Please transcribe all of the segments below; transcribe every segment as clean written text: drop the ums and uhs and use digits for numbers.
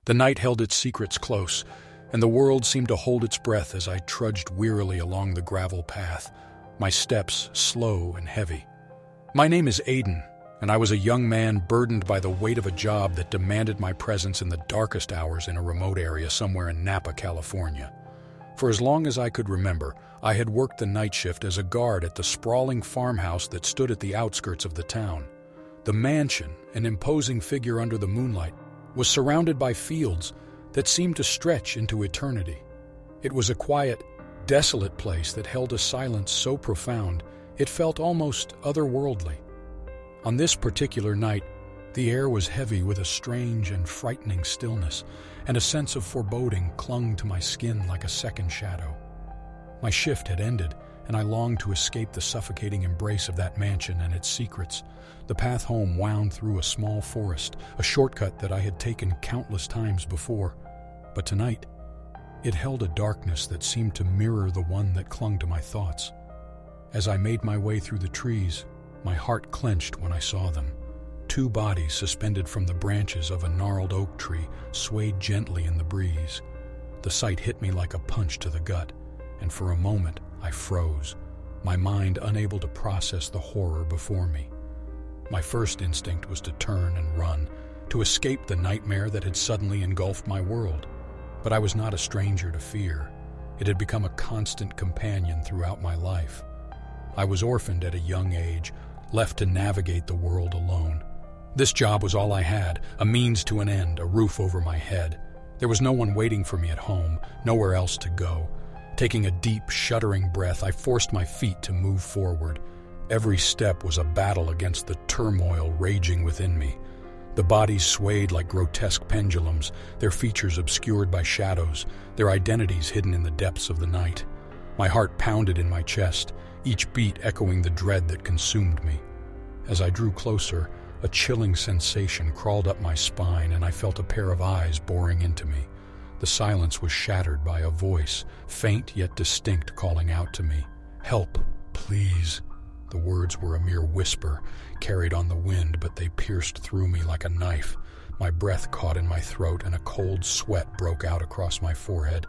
The night held its secrets close, and the world seemed to hold its breath as I trudged wearily along the gravel path, my steps slow and heavy. My name is Aiden, and I was a young man burdened by the weight of a job that demanded my presence in the darkest hours in a remote area somewhere in Napa, California. For as long as I could remember, I had worked the night shift as a guard at the sprawling farmhouse that stood at the outskirts of the town. The mansion, an imposing figure under the moonlight, was surrounded by fields that seemed to stretch into eternity. It was a quiet, desolate place that held a silence so profound it felt almost otherworldly. On this particular night, the air was heavy with a strange and frightening stillness, and a sense of foreboding clung to my skin like a second shadow. My shift had ended, and I longed to escape the suffocating embrace of that mansion and its secrets. The path home wound through a small forest, a shortcut that I had taken countless times before. But tonight, it held a darkness that seemed to mirror the one that clung to my thoughts. As I made my way through the trees, my heart clenched when I saw them. Two bodies suspended from the branches of a gnarled oak tree swayed gently in the breeze. The sight hit me like a punch to the gut, and for a moment I froze, my mind unable to process the horror before me. My first instinct was to turn and run, to escape the nightmare that had suddenly engulfed my world. But I was not a stranger to fear. It had become a constant companion throughout my life. I was orphaned at a young age, left to navigate the world alone. This job was all I had, a means to an end, a roof over my head. There was no one waiting for me at home, nowhere else to go. Taking a deep, shuddering breath, I forced my feet to move forward. Every step was a battle against the turmoil raging within me. The bodies swayed like grotesque pendulums, their features obscured by shadows, their identities hidden in the depths of the night. My heart pounded in my chest, each beat echoing the dread that consumed me. As I drew closer, a chilling sensation crawled up my spine, and I felt a pair of eyes boring into me. The silence was shattered by a voice, faint yet distinct, calling out to me. "Help, please." The words were a mere whisper, carried on the wind, but they pierced through me like a knife. My breath caught in my throat, and a cold sweat broke out across my forehead.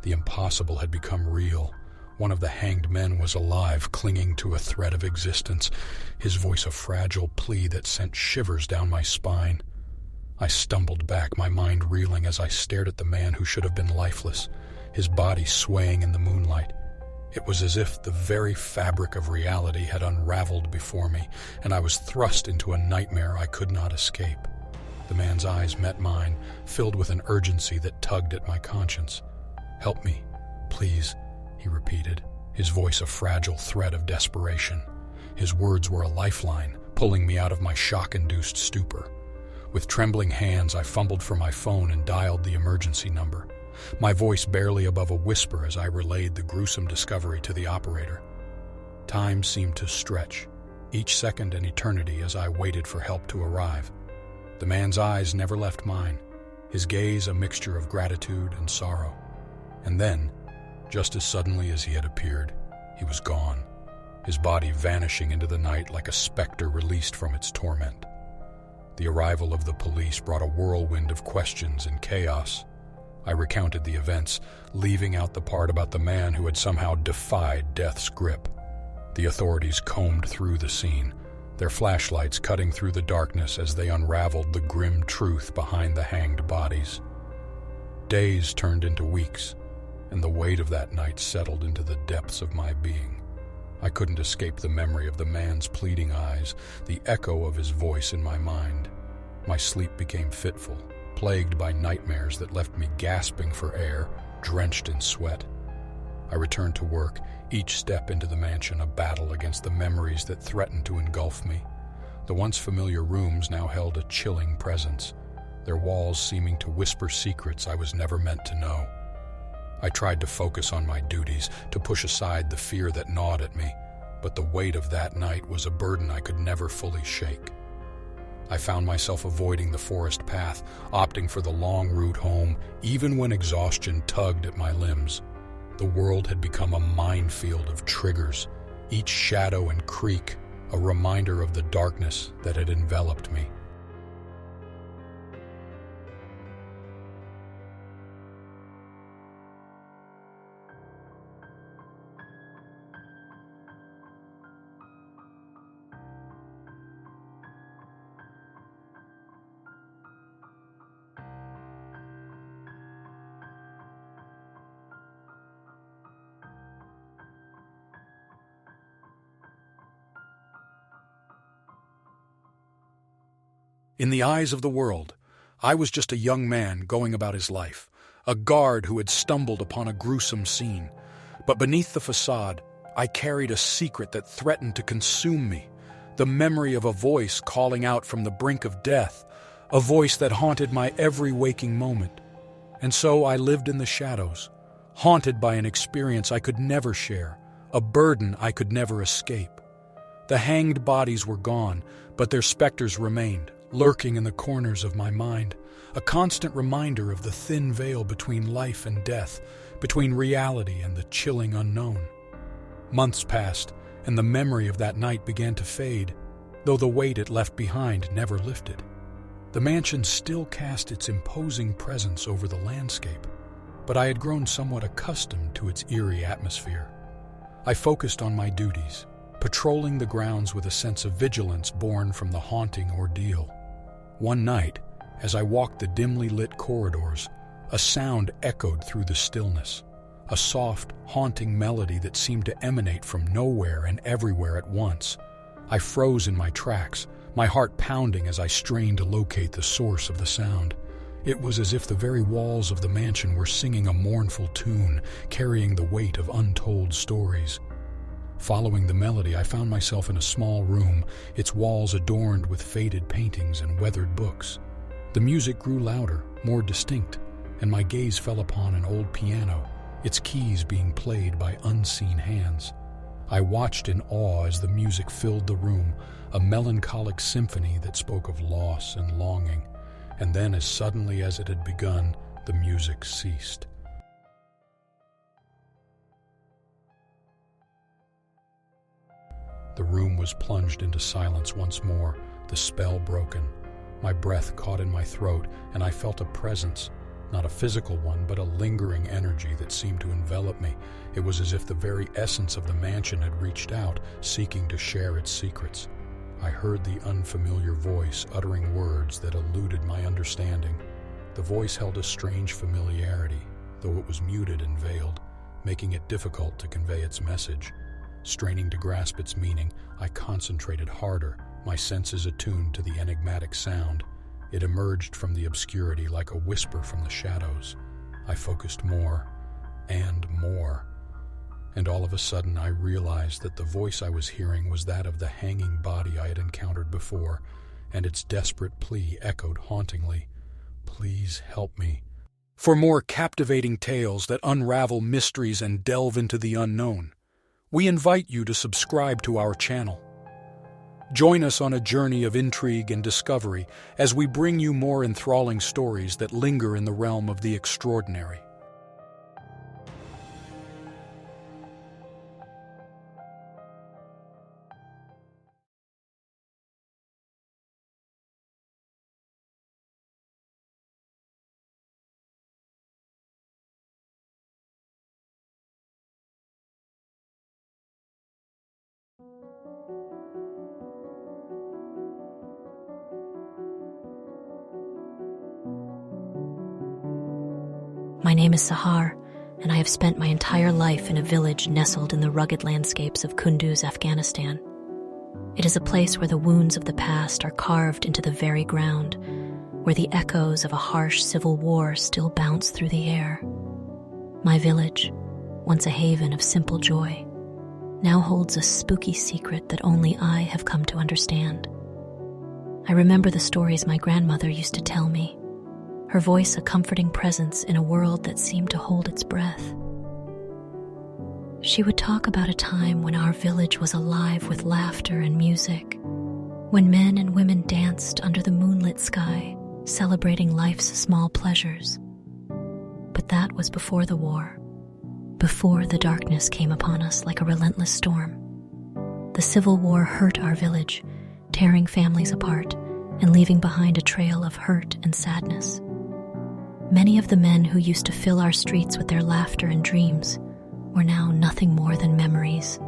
The impossible had become real. One of the hanged men was alive, clinging to a thread of existence, his voice a fragile plea that sent shivers down my spine. I stumbled back, my mind reeling as I stared at the man who should have been lifeless, his body swaying in the moonlight. It was as if the very fabric of reality had unraveled before me, and I was thrust into a nightmare I could not escape. The man's eyes met mine, filled with an urgency that tugged at my conscience. "Help me, please," he repeated, his voice a fragile thread of desperation. His words were a lifeline, pulling me out of my shock-induced stupor. With trembling hands, I fumbled for my phone and dialed the emergency number, my voice barely above a whisper as I relayed the gruesome discovery to the operator. Time seemed to stretch, each second an eternity as I waited for help to arrive. The man's eyes never left mine, his gaze a mixture of gratitude and sorrow. And then, just as suddenly as he had appeared, he was gone, his body vanishing into the night like a specter released from its torment. The arrival of the police brought a whirlwind of questions and chaos. I recounted the events, leaving out the part about the man who had somehow defied death's grip. The authorities combed through the scene, their flashlights cutting through the darkness as they unraveled the grim truth behind the hanged bodies. Days turned into weeks, and the weight of that night settled into the depths of my being. I couldn't escape the memory of the man's pleading eyes, the echo of his voice in my mind. My sleep became fitful, plagued by nightmares that left me gasping for air, drenched in sweat. I returned to work, each step into the mansion a battle against the memories that threatened to engulf me. The once familiar rooms now held a chilling presence, their walls seeming to whisper secrets I was never meant to know. I tried to focus on my duties, to push aside the fear that gnawed at me, but the weight of that night was a burden I could never fully shake. I found myself avoiding the forest path, opting for the long route home, even when exhaustion tugged at my limbs. The world had become a minefield of triggers, each shadow and creak a reminder of the darkness that had enveloped me. In the eyes of the world, I was just a young man going about his life, a guard who had stumbled upon a gruesome scene. But beneath the facade, I carried a secret that threatened to consume me, the memory of a voice calling out from the brink of death, a voice that haunted my every waking moment. And so I lived in the shadows, haunted by an experience I could never share, a burden I could never escape. The hanged bodies were gone, but their specters remained, lurking in the corners of my mind, a constant reminder of the thin veil between life and death, between reality and the chilling unknown. Months passed, and the memory of that night began to fade, though the weight it left behind never lifted. The mansion still cast its imposing presence over the landscape, but I had grown somewhat accustomed to its eerie atmosphere. I focused on my duties, patrolling the grounds with a sense of vigilance born from the haunting ordeal. One night, as I walked the dimly lit corridors, a sound echoed through the stillness, a soft, haunting melody that seemed to emanate from nowhere and everywhere at once. I froze in my tracks, my heart pounding as I strained to locate the source of the sound. It was as if the very walls of the mansion were singing a mournful tune, carrying the weight of untold stories. Following the melody, I found myself in a small room, its walls adorned with faded paintings and weathered books. The music grew louder, more distinct, and my gaze fell upon an old piano, its keys being played by unseen hands. I watched in awe as the music filled the room, a melancholic symphony that spoke of loss and longing. And then, as suddenly as it had begun, the music ceased. The room was plunged into silence once more, the spell broken. My breath caught in my throat, and I felt a presence, not a physical one, but a lingering energy that seemed to envelop me. It was as if the very essence of the mansion had reached out, seeking to share its secrets. I heard the unfamiliar voice uttering words that eluded my understanding. The voice held a strange familiarity, though it was muted and veiled, making it difficult to convey its message. Straining to grasp its meaning, I concentrated harder, my senses attuned to the enigmatic sound. It emerged from the obscurity like a whisper from the shadows. I focused more and more, and all of a sudden I realized that the voice I was hearing was that of the hanging body I had encountered before, and its desperate plea echoed hauntingly, "Please help me." For more captivating tales that unravel mysteries and delve into the unknown, we invite you to subscribe to our channel. Join us on a journey of intrigue and discovery as we bring you more enthralling stories that linger in the realm of the extraordinary. My name is Sahar, and I have spent my entire life in a village nestled in the rugged landscapes of Kunduz, Afghanistan. It is a place where the wounds of the past are carved into the very ground, where the echoes of a harsh civil war still bounce through the air. My village, once a haven of simple joy, now holds a spooky secret that only I have come to understand. I remember the stories my grandmother used to tell me, her voice a comforting presence in a world that seemed to hold its breath. She would talk about a time when our village was alive with laughter and music, when men and women danced under the moonlit sky, celebrating life's small pleasures. But that was before the war, before the darkness came upon us like a relentless storm. The civil war hurt our village, tearing families apart and leaving behind a trail of hurt and sadness. Many of the men who used to fill our streets with their laughter and dreams were now nothing more than memories,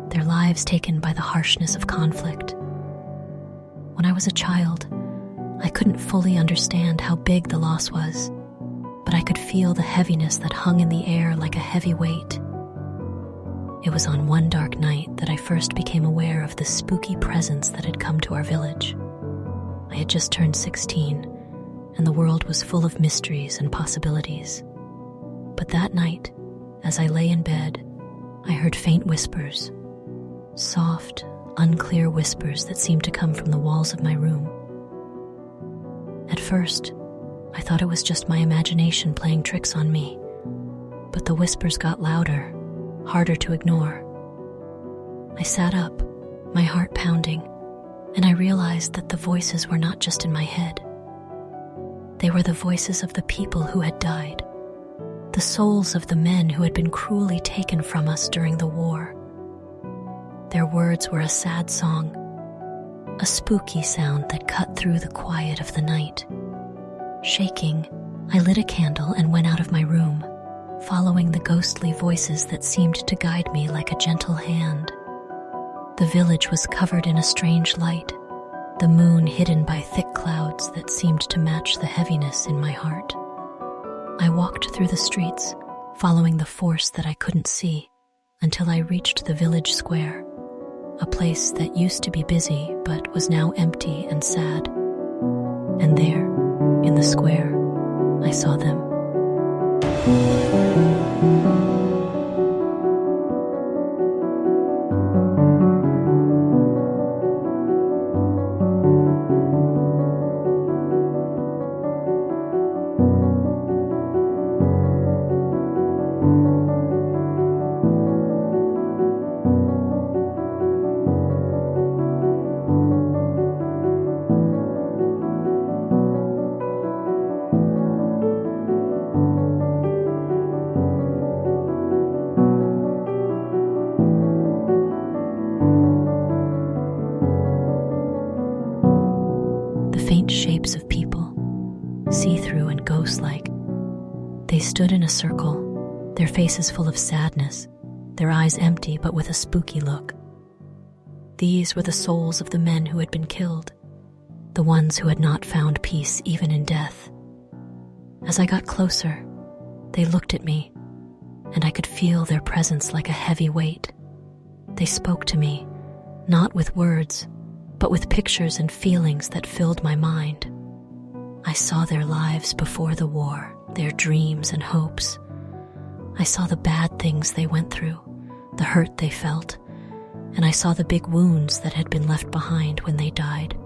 their lives taken by the harshness of conflict. When I was a child, I couldn't fully understand how big the loss was, but I could feel the heaviness that hung in the air like a heavy weight. It was on one dark night that I first became aware of the spooky presence that had come to our village. I had just turned 16, and the world was full of mysteries and possibilities. But that night, as I lay in bed, I heard faint whispers, soft, unclear whispers that seemed to come from the walls of my room. At first, I thought it was just my imagination playing tricks on me, but the whispers got louder, harder to ignore. I sat up, my heart pounding, and I realized that the voices were not just in my head. They were the voices of the people who had died, the souls of the men who had been cruelly taken from us during the war. Their words were a sad song, a spooky sound that cut through the quiet of the night. Shaking, I lit a candle and went out of my room, following the ghostly voices that seemed to guide me like a gentle hand. The village was covered in a strange light, the moon hidden by thick clouds that seemed to match the heaviness in my heart. I walked through the streets, following the force that I couldn't see, until I reached the village square, a place that used to be busy but was now empty and sad. And there, in the square, I saw them. Faint shapes of people, see-through and ghost-like. They stood in a circle, their faces full of sadness, their eyes empty but with a spooky look. These were the souls of the men who had been killed, the ones who had not found peace even in death. As I got closer, they looked at me, and I could feel their presence like a heavy weight. They spoke to me, not with words, but with pictures and feelings that filled my mind. I saw their lives before the war, their dreams and hopes. I saw the bad things they went through, the hurt they felt, and I saw the big wounds that had been left behind when they died.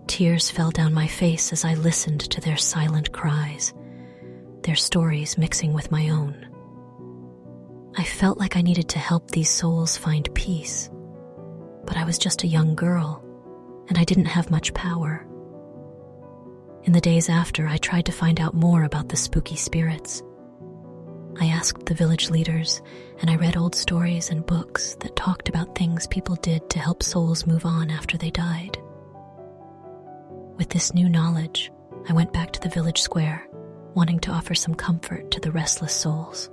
Tears fell down my face as I listened to their silent cries, their stories mixing with my own. I felt like I needed to help these souls find peace, but I was just a young girl, and I didn't have much power. In the days after, I tried to find out more about the spooky spirits. I asked the village leaders, and I read old stories and books that talked about things people did to help souls move on after they died. With this new knowledge, I went back to the village square, wanting to offer some comfort to the restless souls.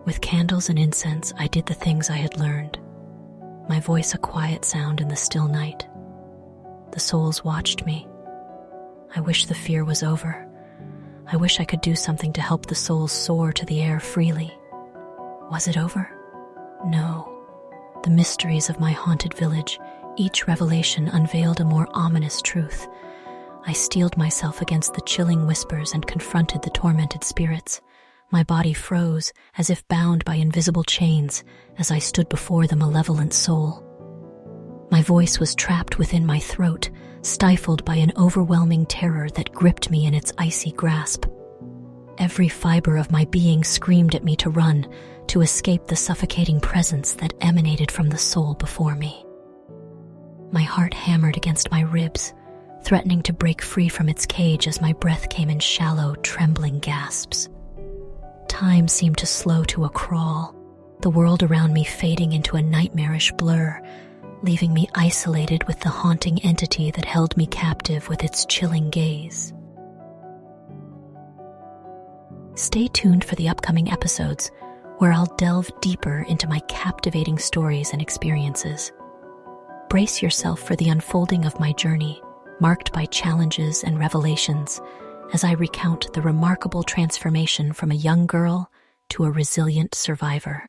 With candles and incense, I did the things I had learned, my voice a quiet sound in the still night. The souls watched me. I wish the fear was over. I wish I could do something to help the souls soar to the air freely. Was it over? No. The mysteries of my haunted village, each revelation unveiled a more ominous truth. I steeled myself against the chilling whispers and confronted the tormented spirits. My body froze, as if bound by invisible chains, as I stood before the malevolent soul. My voice was trapped within my throat, stifled by an overwhelming terror that gripped me in its icy grasp. Every fiber of my being screamed at me to run, to escape the suffocating presence that emanated from the soul before me. My heart hammered against my ribs, threatening to break free from its cage as my breath came in shallow, trembling gasps. Time seemed to slow to a crawl, the world around me fading into a nightmarish blur, leaving me isolated with the haunting entity that held me captive with its chilling gaze. Stay tuned for the upcoming episodes, where I'll delve deeper into my captivating stories and experiences. Brace yourself for the unfolding of my journey, marked by challenges and revelations, as I recount the remarkable transformation from a young girl to a resilient survivor.